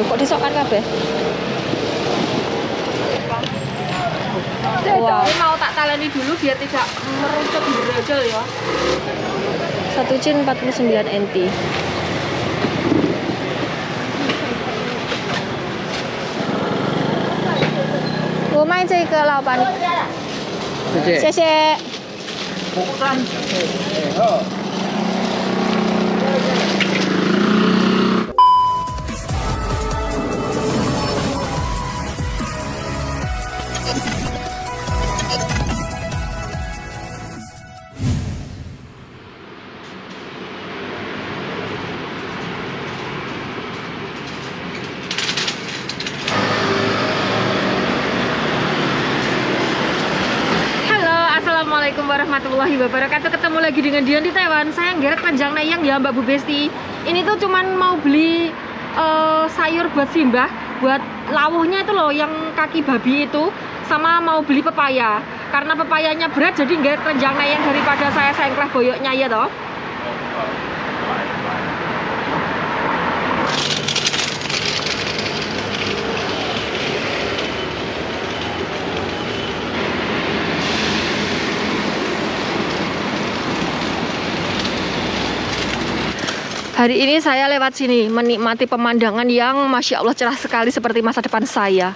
Waduh, kok disokan kabeh? Wow. Mau tak taleni dulu biar tidak merucut di brojol ya. 1 cin 49 NT. Wo mai这个老板，谢谢。Assalamualaikum warahmatullahi wabarakatuh. Ketemu lagi dengan Dion di Taiwan. Saya ngeret panjang nayang ya Mbak Bu Besti. Ini tuh cuman mau beli sayur buat Simbah, buat lawuhnya itu loh, yang kaki babi itu, sama mau beli pepaya. Karena pepayanya berat jadi ngeret panjang nayang daripada saya sengkleh boyoknya ya toh. Hari ini saya lewat sini menikmati pemandangan yang Masya Allah cerah sekali seperti masa depan saya.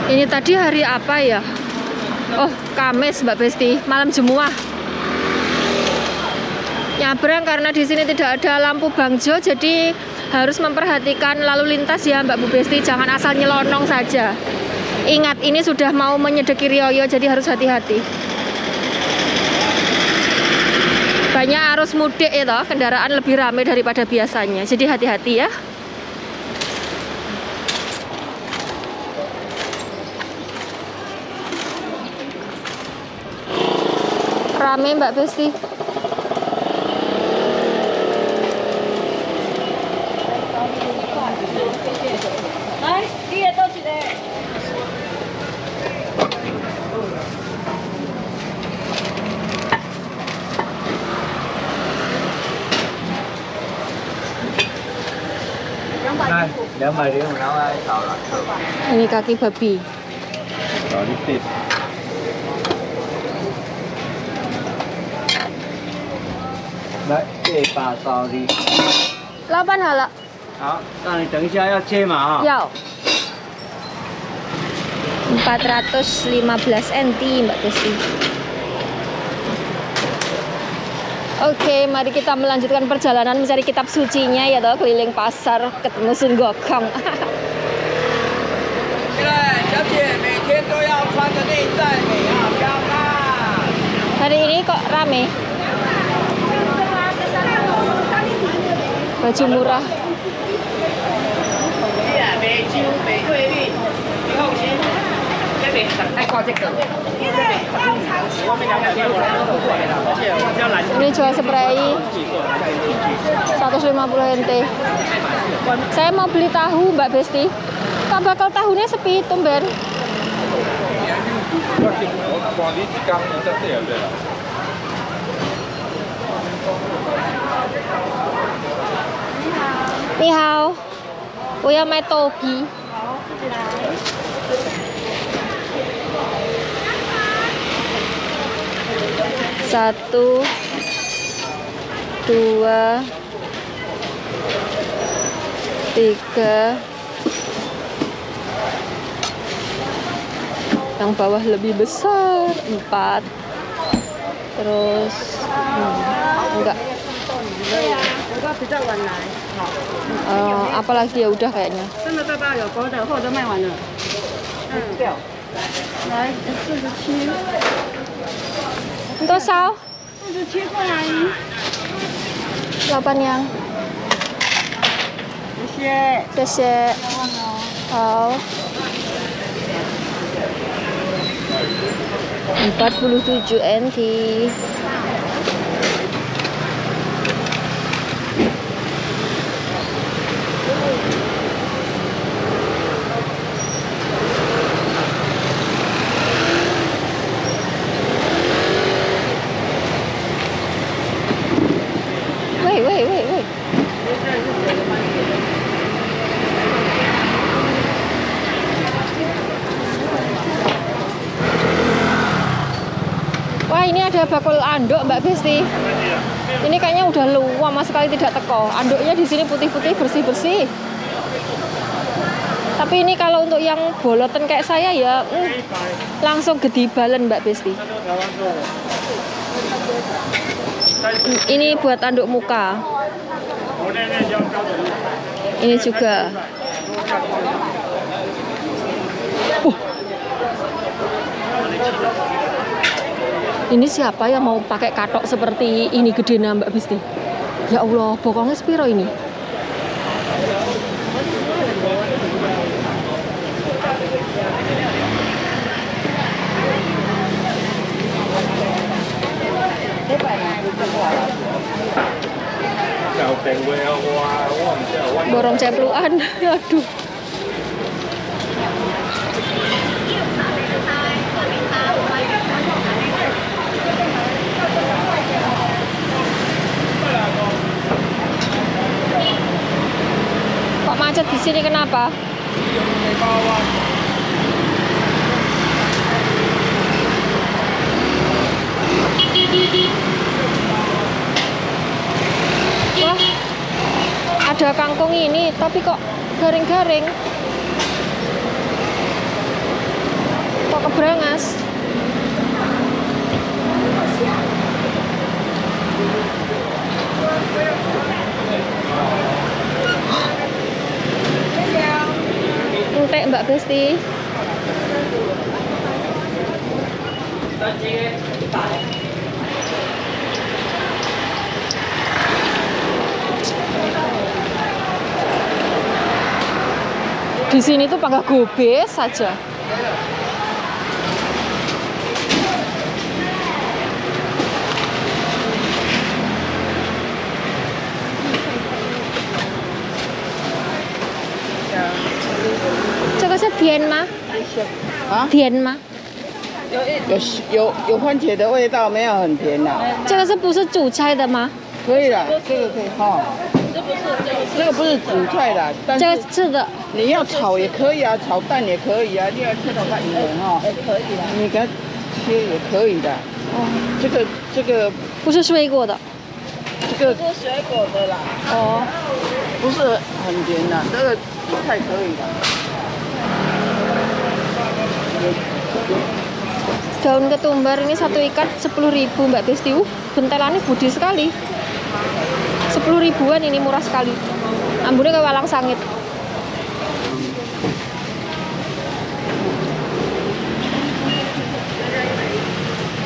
Ini tadi hari apa ya? Oh, Kamis Mbak Besti, malam Jumat. Nyabrang karena di sini tidak ada lampu bangjo, jadi harus memperhatikan lalu lintas ya Mbak Bu Besti, jangan asal nyelonong saja. Ingat, ini sudah mau menyedeki Rioyo, jadi harus hati-hati. Banyak arus mudik itu, kendaraan lebih ramai daripada biasanya, jadi hati-hati ya. Rame Mbak Besti. Ini kaki babi. Lapan hal. 好，那你等一下要切嘛哈。要。415 NT Mbak Besti. Oke, mari kita melanjutkan perjalanan mencari kitab sucinya ya toh, keliling pasar ketemu Sun Gokong. Hari ini kok rame? Baju murah. Ini jual spray 150 NT. Saya mau beli tahu Mbak Besti. Tak bakal tahunya sepi tumben. Ni hao, 我要买豆皮。1, 2, 3. Yang bawah lebih besar 4. Terus enggak. Apalagi ya udah kayaknya. Untuk sao? 8 yang. 谢谢。好。47 NT. Wait. Wah, ini ada bakul anduk Mbak Besti. Ini kayaknya udah lama sekali tidak teko. Anduknya di sini putih-putih, bersih-bersih. Tapi ini kalau untuk yang boloten kayak saya ya langsung gedibalen Mbak Besti. Ini buat anduk muka. Ini juga. Ini siapa yang mau pakai katok seperti ini gedenya Mbak Besti? Ya Allah, bokongnya sepiro ini? Borong cepluan. Aduh. Kok macet di sini kenapa? Wah, ada kangkung ini, tapi kok garing-garing? Kok keberangas? Entek Mbak Besti. Di sini tuh pakai gobes saja.这个是甜吗？啊，甜吗？有番茄的味道，没有很甜呐、这个是不是煮菜的吗？可以啦，这个可以哈。这个不是煮菜的，但这是个是的，你要炒也可以啊，炒蛋也可以啊，你要吃到它银哈，也可以的。你给它切也可以的。哦，这个不是水果的。这个是水果的啦，哦，不是很甜的，这个煮菜可以的。 Daun ketumbar ini satu ikat 10.000 Mbak Besti. Bentelannya budi sekali. 10 ribuan ini murah sekali. Ambune kayak walang sangit.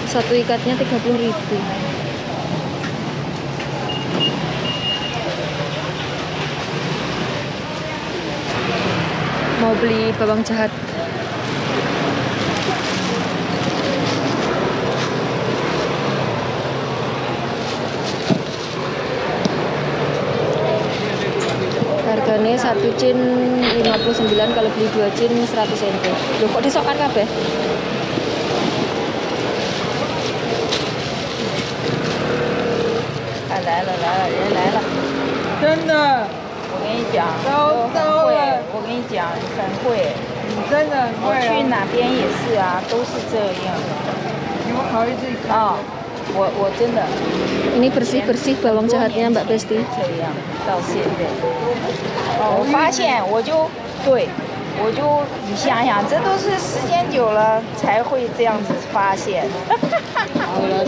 Satu ikatnya 30.000. Mau beli bawang jahat. Harganya 1 cin 59, kalau beli 2 cin 100 NT. Loh kok disokkan kabeh?来了，人来了，真的，我跟你讲，很贵，我跟你讲很贵，你真的很贵、我去哪边也是啊，都是这样。你们考虑自己啊？我真的。Ini bersih-bersih bawang jahatnya Mbak Besti. 这样到现在，我发现我就你想想，这都是时间久了才会这样子发现。好了，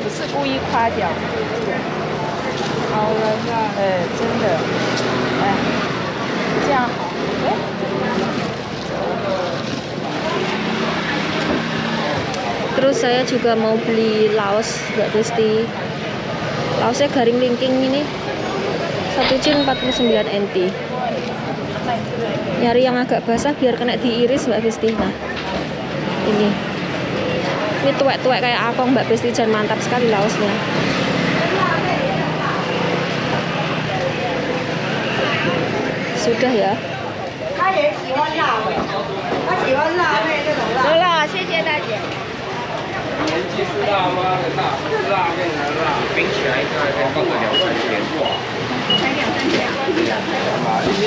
不是故意夸奖。好人啊！真的，这样好，Terus saya juga mau beli laos Mbak Besti. Laosnya garing linking ini 1 cin 49 NT. Nyari yang agak basah biar kena diiris Mbak Besti. Nah, ini Ini tuwek-tuwek kayak akong Mbak Besti Jan, mantap sekali laosnya. Sudah ya. 走了，谢谢大姐。年鸡是辣吗？辣，辣跟辣，冰起来再放个2、3天。才2、3天。ini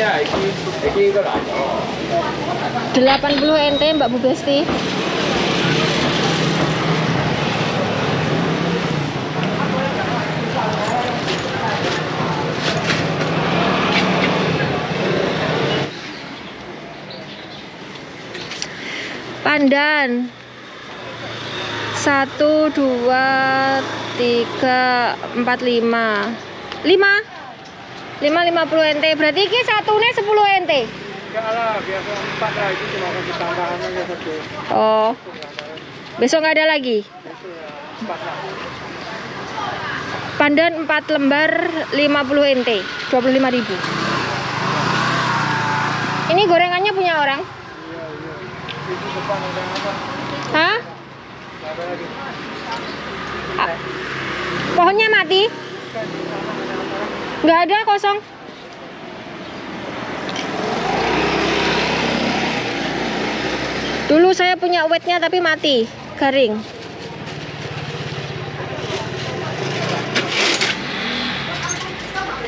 iki ke lah. 80 NT Mbak Bu Besti. Pandan 1, 2, 3, 4, 5 50 NT, berarti ini satunya 10 NT. Enggak lah, biasa 4 lah, itu cuma kasih tambahan aja satu. Oh, besok nggak ada lagi. Pandan 4 lembar 50 NT, 25.000. Ini gorengannya punya orang? Itu depan ada apa? Hah? Ada lagi. Pohonnya mati? Nggak ada, kosong. Dulu saya punya uwetnya tapi mati, garing.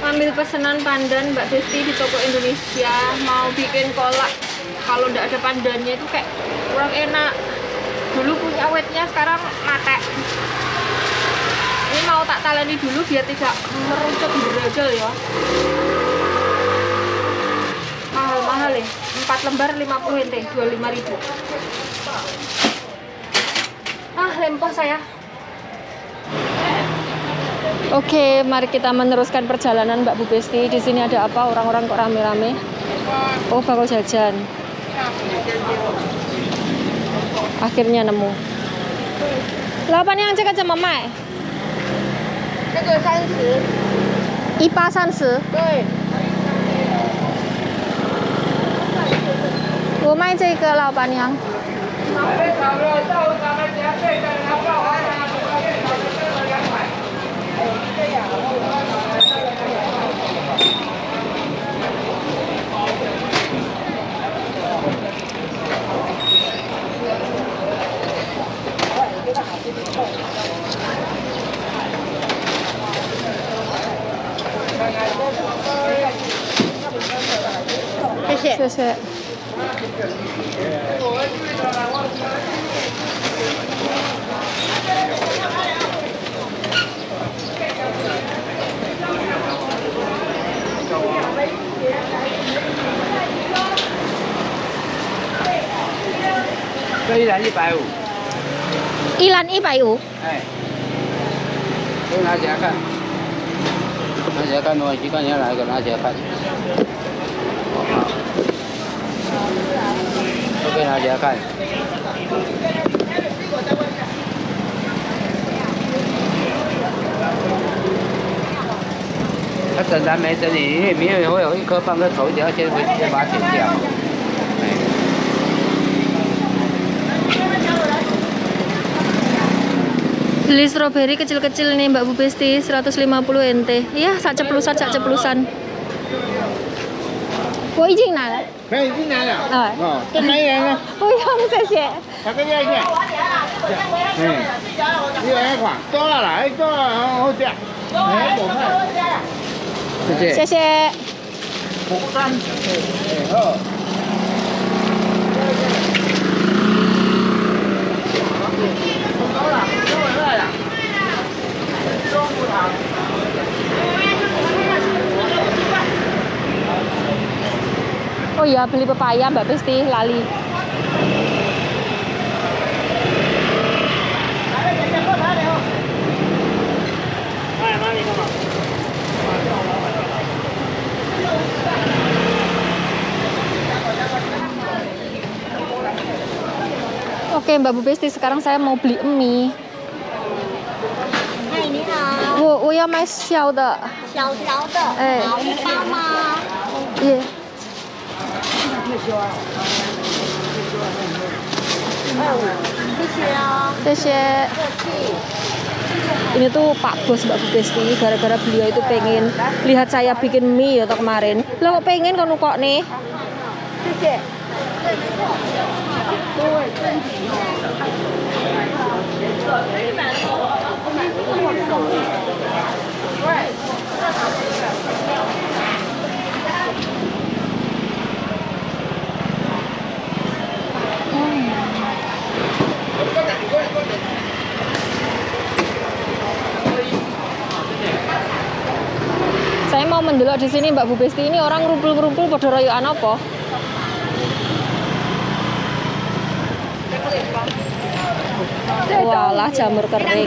Ambil pesanan pandan Mbak Besti di toko Indonesia, mau bikin kolak. Kalau nggak ada pandannya itu kayak kurang enak. Dulu punya awetnya, sekarang mate. Ini mau tak taleni dulu biar tidak merucut beragel ya. Mahal-mahal ya. 4 lembar 50 NT, 25.000. Ah, lempoh saya. Oke, mari kita meneruskan perjalanan Mbak Bu Besti. Di sini ada apa? Orang-orang kok rame-rame. Oh, bakal jajan. Akhirnya nemu. Lapan yang cek aja mama. 这个30。 1830。对。我卖这个，老板娘。谢谢。谢谢。这一篮150。一篮150。哎，都拿起来看，拿起来看东西，看你要哪一个，拿起来看。都可以拿起来看。它整篮没整理，因为里面会有1颗半颗头，你要先把它剪掉。 Beli stroberi kecil-kecil nih Mbak Bu Besti, 150 NT. Iya, sak ceplusan, sak ceplusan. 我已经拿了。可以进来了。哎，哦，再买一人呢？不用，谢谢。哪个要去？1人1款，多了啦，多了，然后这样。哎，我看。谢谢。谢谢。3、2。 Oh iya, beli pepaya Mbak Besti, lali. Oke Mbak Bu Besti, sekarang saya mau beli mie. 哎，你好，我要买小的。小条的，哎好一包吗？耶。Sese. Ini tuh Pak Bos Mbak Bu Besti, gara-gara beliau itu pengen lihat saya bikin mie atau kemarin. Lo kok pengen kan kok nih? Saya mau mendelok di sini Mbak Bu Besti, ini orang ngumpul-ngumpul pada royokan apa? Walah jamur kering.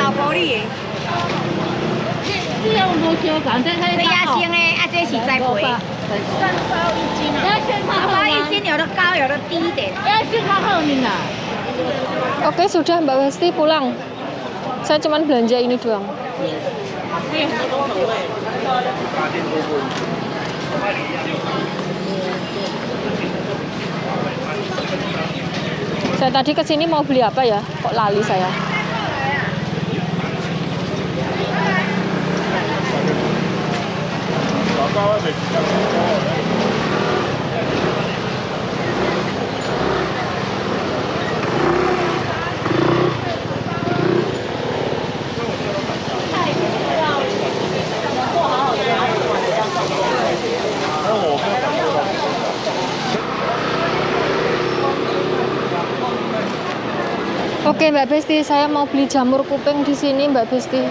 Oke sudah Mbak Besti pulang. Saya cuman belanja ini doang. Saya tadi kesini mau beli apa ya? Kok lali saya? Oke Mbak Besti, saya mau beli jamur kuping di sini Mbak Besti.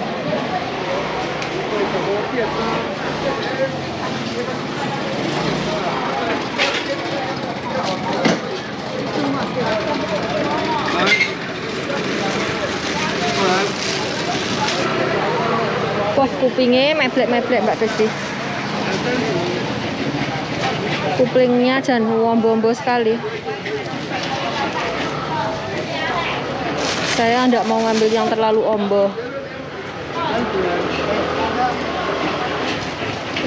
Wah kupingnya meblek-meblek Mbak Besti. Kupingnya jangan wombo-wombo sekali. Saya tidak mau ngambil yang terlalu ombo.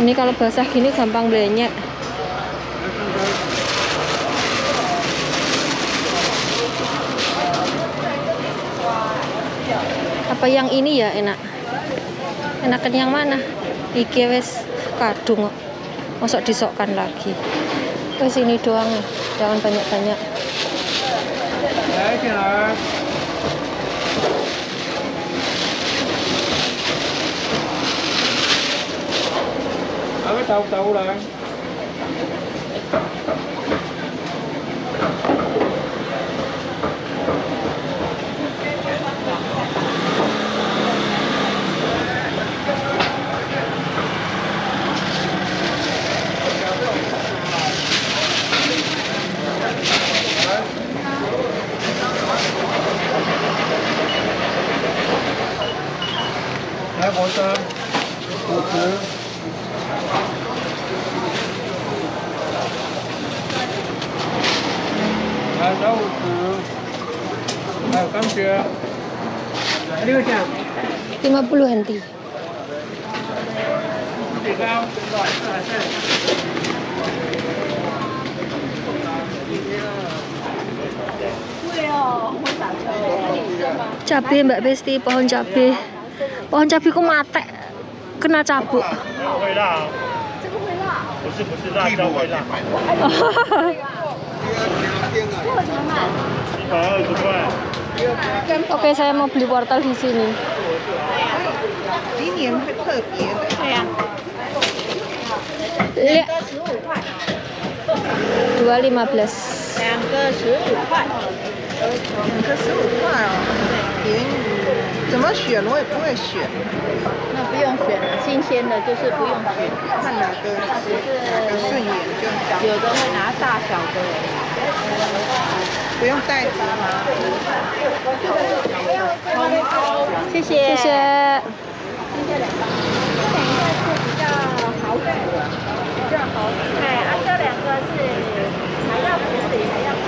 Ini kalau basah gini gampang blenyek. Apa yang ini ya enak? Enakan yang mana? Iki wes kadung kok. Masuk disokkan lagi. Wes ini doang ya. Jangan banyak-banyak. Tahu-tahu lah. Hai, bos. Ada kan dia. 50 NT. Cabai Mbak Besti, pohon cabai. Pohon cabai ku mate, kena cabuk. Oke, saya mau beli wortel di sini. Ini 2.15. 怎么选我也不会选。那不用选了，新鲜的就是不用选，看哪个顺眼就挑。有的会拿大小的，不用袋子吗？谢谢。谢谢。比较好选的，比较好选。哎，这两个是还要补水还要放。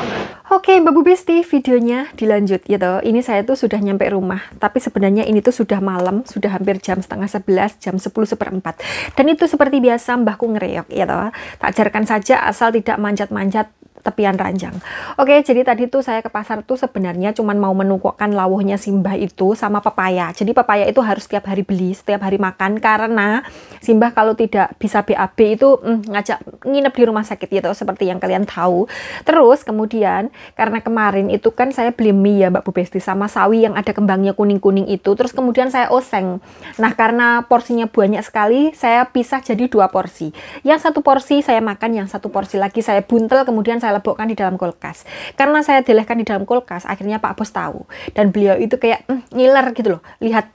Oke Mbak Bu Besti, videonya dilanjut gitu. Ini saya tuh sudah nyampe rumah, tapi sebenarnya ini tuh sudah malam, sudah hampir jam setengah 11, jam 10:04. Dan itu seperti biasa mbahku ngereok gitu. Tak ajarkan saja asal tidak manjat-manjat tepian ranjang. Oke, jadi tadi tuh saya ke pasar tuh sebenarnya cuman mau menukokkan lawuhnya Simbah itu sama pepaya. Jadi pepaya itu harus setiap hari beli, setiap hari makan, karena Simbah kalau tidak bisa BAB itu ngajak nginep di rumah sakit gitu, seperti yang kalian tahu. Terus kemudian karena kemarin itu kan saya beli mie ya Mbak Bu Besti sama sawi yang ada kembangnya kuning-kuning itu. Terus kemudian saya oseng. Nah, karena porsinya banyak sekali, saya pisah jadi 2 porsi. Yang 1 porsi saya makan, yang 1 porsi lagi saya buntel, kemudian saya lebokkan di dalam kulkas. Karena saya dilehkan di dalam kulkas, akhirnya Pak Bos tahu. Dan beliau itu kayak ngiler gitu loh, lihat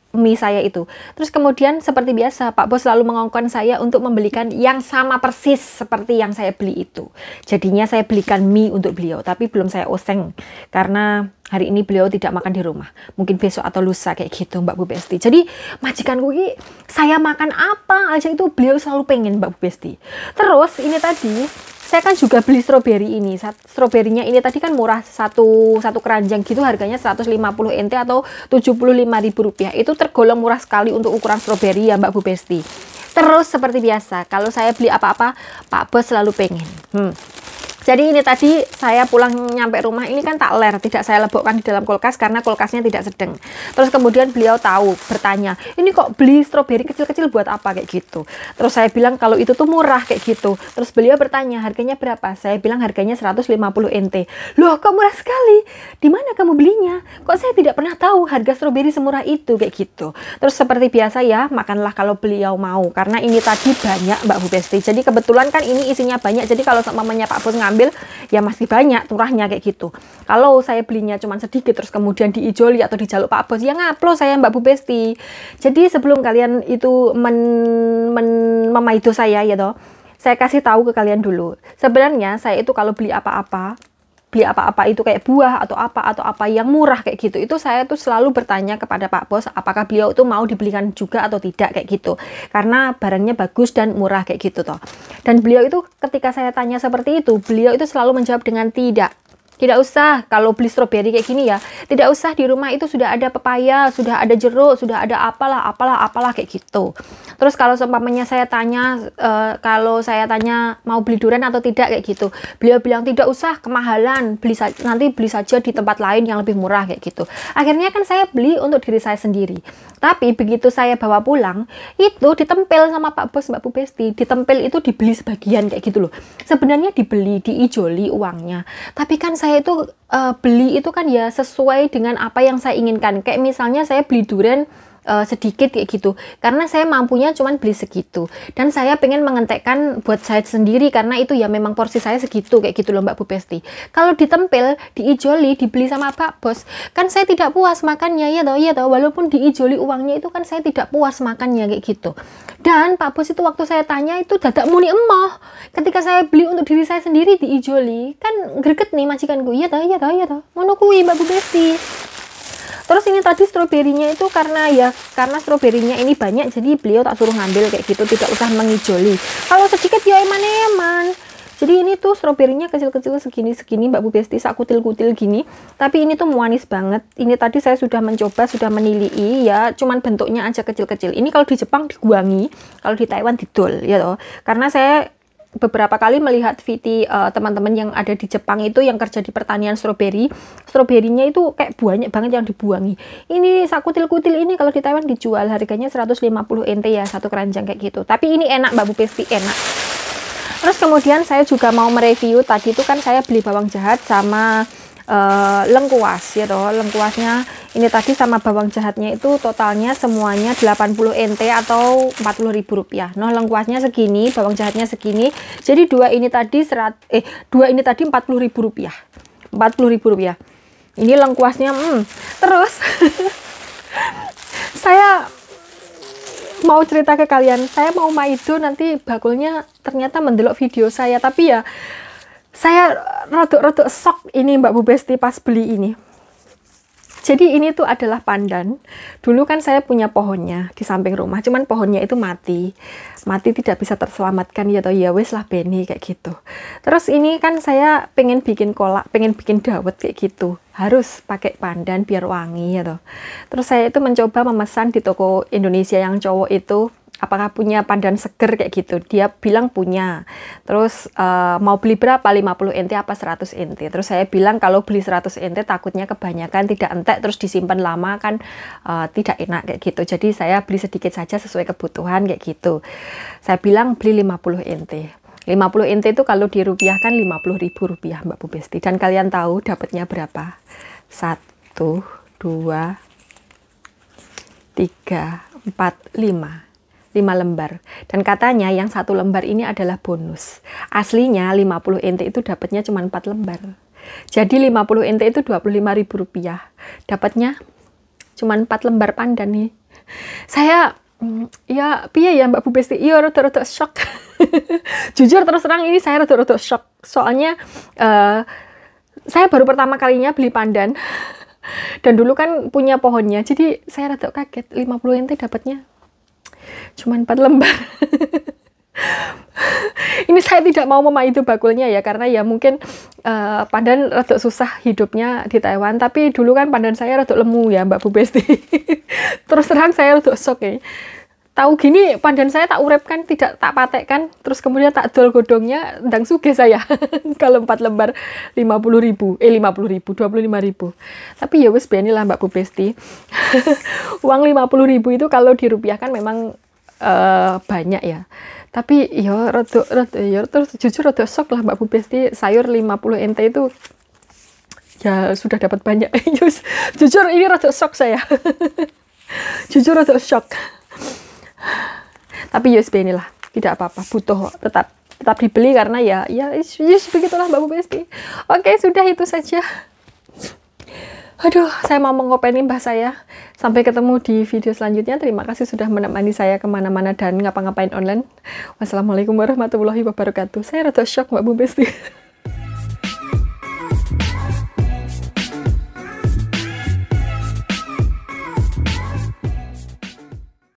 mie saya itu. Terus kemudian seperti biasa, Pak Bos selalu mengongkon saya untuk membelikan yang sama persis seperti yang saya beli itu. Jadinya saya belikan mie untuk beliau, tapi belum saya oseng. Karena hari ini beliau tidak makan di rumah. Mungkin besok atau lusa kayak gitu Mbak Bu Besti. Jadi majikanku ini saya makan apa aja itu beliau selalu pengen Mbak Bu Besti. Terus ini tadi saya kan juga beli stroberi ini. Stroberinya ini tadi kan murah, satu keranjang gitu harganya 150 NT atau Rp75.000. Itu tergolong murah sekali untuk ukuran stroberi ya Mbak Bu Besti. Terus seperti biasa, kalau saya beli apa-apa, Pak Bos selalu pengen. Jadi ini tadi saya pulang nyampe rumah ini kan tak ler, tidak saya lebokkan di dalam kulkas karena kulkasnya tidak sedang. Terus kemudian beliau tahu, bertanya, ini kok beli stroberi kecil-kecil buat apa kayak gitu. Terus saya bilang kalau itu tuh murah kayak gitu. Terus beliau bertanya harganya berapa? Saya bilang harganya 150 NT. Loh kok murah sekali? Di mana kamu belinya? Kok saya tidak pernah tahu harga stroberi semurah itu kayak gitu. Terus seperti biasa ya, makanlah kalau beliau mau. Karena ini tadi banyak Mbak Bu Besti. Jadi kebetulan kan ini isinya banyak. Jadi kalau mamanya Pak Bos ngambil ya masih banyak turahnya kayak gitu. Kalau saya belinya cuma sedikit terus kemudian diijoli atau dijaluk Pak Bos, ya ngaplo saya Mbak Bu Besti. Jadi sebelum kalian itu memaido saya ya toh, saya kasih tahu ke kalian dulu. Sebenarnya saya itu kalau beli apa-apa itu kayak buah atau apa yang murah kayak gitu, itu saya tuh selalu bertanya kepada Pak Bos apakah beliau itu mau dibelikan juga atau tidak kayak gitu, karena barangnya bagus dan murah kayak gitu toh. Dan beliau itu ketika saya tanya seperti itu, beliau itu selalu menjawab dengan tidak usah. Kalau beli stroberi kayak gini ya, tidak usah, di rumah itu sudah ada pepaya, sudah ada jeruk, sudah ada apalah kayak gitu. Terus kalau seumpamanya saya tanya, mau beli durian atau tidak kayak gitu, beliau bilang tidak usah, kemahalan, nanti beli saja di tempat lain yang lebih murah kayak gitu. Akhirnya kan saya beli untuk diri saya sendiri. Tapi begitu saya bawa pulang, itu ditempel sama Pak Bos Mbak Bu Besti. Ditempel itu dibeli sebagian kayak gitu loh. Sebenarnya dibeli, diijoli uangnya. Tapi kan saya itu beli itu kan ya sesuai dengan apa yang saya inginkan. Kayak misalnya saya beli durian sedikit kayak gitu, karena saya mampunya cuman beli segitu dan saya pengen mengentekkan buat saya sendiri karena itu ya memang porsi saya segitu kayak gitu loh Mbak Bu Besti. Kalau ditempel, diijoli, dibeli sama Pak Bos, kan saya tidak puas makannya ya toh, walaupun diijoli uangnya itu kan saya tidak puas makannya kayak gitu. Dan Pak Bos itu waktu saya tanya itu dadak muni emoh ketika saya beli untuk diri saya sendiri diijoli, kan greget nih majikanku, iya toh ngono kuwi Mbak Bu Besti. Terus ini tadi stroberinya itu karena stroberinya ini banyak, jadi beliau tak suruh ngambil kayak gitu, tidak usah mengijoli. Kalau sedikit ya eman-eman. Jadi ini tuh stroberinya kecil-kecil segini Mbak Bu Besti, sakutil-kutil gini. Tapi ini tuh manis banget. Ini tadi saya sudah mencoba, sudah menilii ya, cuman bentuknya aja kecil-kecil. Ini kalau di Jepang diguangi, kalau di Taiwan didol ya toh. Karena saya beberapa kali melihat VT teman-teman yang ada di Jepang itu yang kerja di pertanian stroberinya itu kayak banyak banget yang dibuangi. Ini sakutil-kutil ini kalau di Taiwan dijual harganya 150 NT ya, satu keranjang kayak gitu. Tapi ini enak Mbak Bu Besti, enak. Terus kemudian saya juga mau mereview, tadi itu kan saya beli bawang jahat sama lengkuas ya toh. Lengkuasnya ini tadi sama bawang jahatnya itu totalnya semuanya 80 NT atau Rp40.000. Nah, lengkuasnya segini, bawang jahatnya segini. Jadi dua ini tadi Rp40.000. Rp40.000. Ini lengkuasnya Terus saya mau cerita ke kalian, saya mau maido nanti bakulnya ternyata mendelok video saya, tapi ya saya rodok-rodok shock ini Mbak Bu Besti pas beli ini. Jadi ini tuh adalah pandan. Dulu kan saya punya pohonnya di samping rumah, cuman pohonnya itu mati tidak bisa terselamatkan ya toh, ya wes lah beni kayak gitu. Terus ini kan saya pengen bikin kolak, pengen bikin dawet kayak gitu, harus pakai pandan biar wangi ya toh. Terus saya itu mencoba memesan di toko Indonesia yang cowok itu apakah punya pandan seger kayak gitu. Dia bilang punya. Terus mau beli berapa? 50 NT apa 100 NT. Terus saya bilang kalau beli 100 NT takutnya kebanyakan tidak entek terus disimpan lama kan tidak enak kayak gitu. Jadi saya beli sedikit saja sesuai kebutuhan kayak gitu. Saya bilang beli 50 NT. 50 NT itu kalau dirupiahkan 50.000 rupiah Mbak Bu Besti. Dan kalian tahu dapatnya berapa? 1, 2, 3, 4, 5 lembar. Dan katanya yang 1 lembar ini adalah bonus. Aslinya 50 NT itu dapatnya cuma 4 lembar. Jadi 50 NT itu 25.000 rupiah. Dapatnya cuma 4 lembar pandan nih. Saya ya piye ya Mbak Bu Besti, iya rada-rada shock. Jujur terus terang ini saya rada-rada shock. Soalnya saya baru pertama kalinya beli pandan. Dan dulu kan punya pohonnya. Jadi saya rada kaget 50 NT dapatnya cuman 4 lembar. Ini saya tidak mau memaidu bakulnya ya, karena ya mungkin pandan rada susah hidupnya di Taiwan. Tapi dulu kan pandan saya rada lemu ya Mbak Bu Besti. Terus terang saya rada shock ya. Tahu gini pandan saya tak urepkan, tidak tak patekkan, terus kemudian tak dol godongnya, ndang sugih saya. Kalau 4 lembar 50.000, 25.000. Tapi ya wis beni lah Mbak Bu Besti. Uang 50.000 itu kalau dirupiahkan memang banyak ya. Tapi ya terus jujur rada shock lah Mbak Bu Besti, sayur 50 NT itu ya sudah dapat banyak. Jujur ini rada shock saya. Jujur rada shock. Tapi ya beginilah, tidak apa-apa, butuh tetap dibeli karena ya begitulah Mbak Bu Besti. Oke, sudah itu saja. Aduh, saya mau mengopeni mbah saya. Sampai ketemu di video selanjutnya. Terima kasih sudah menemani saya kemana-mana dan ngapa-ngapain online. Wassalamualaikum warahmatullahi wabarakatuh. Saya rada shock Mbak Bu Besti.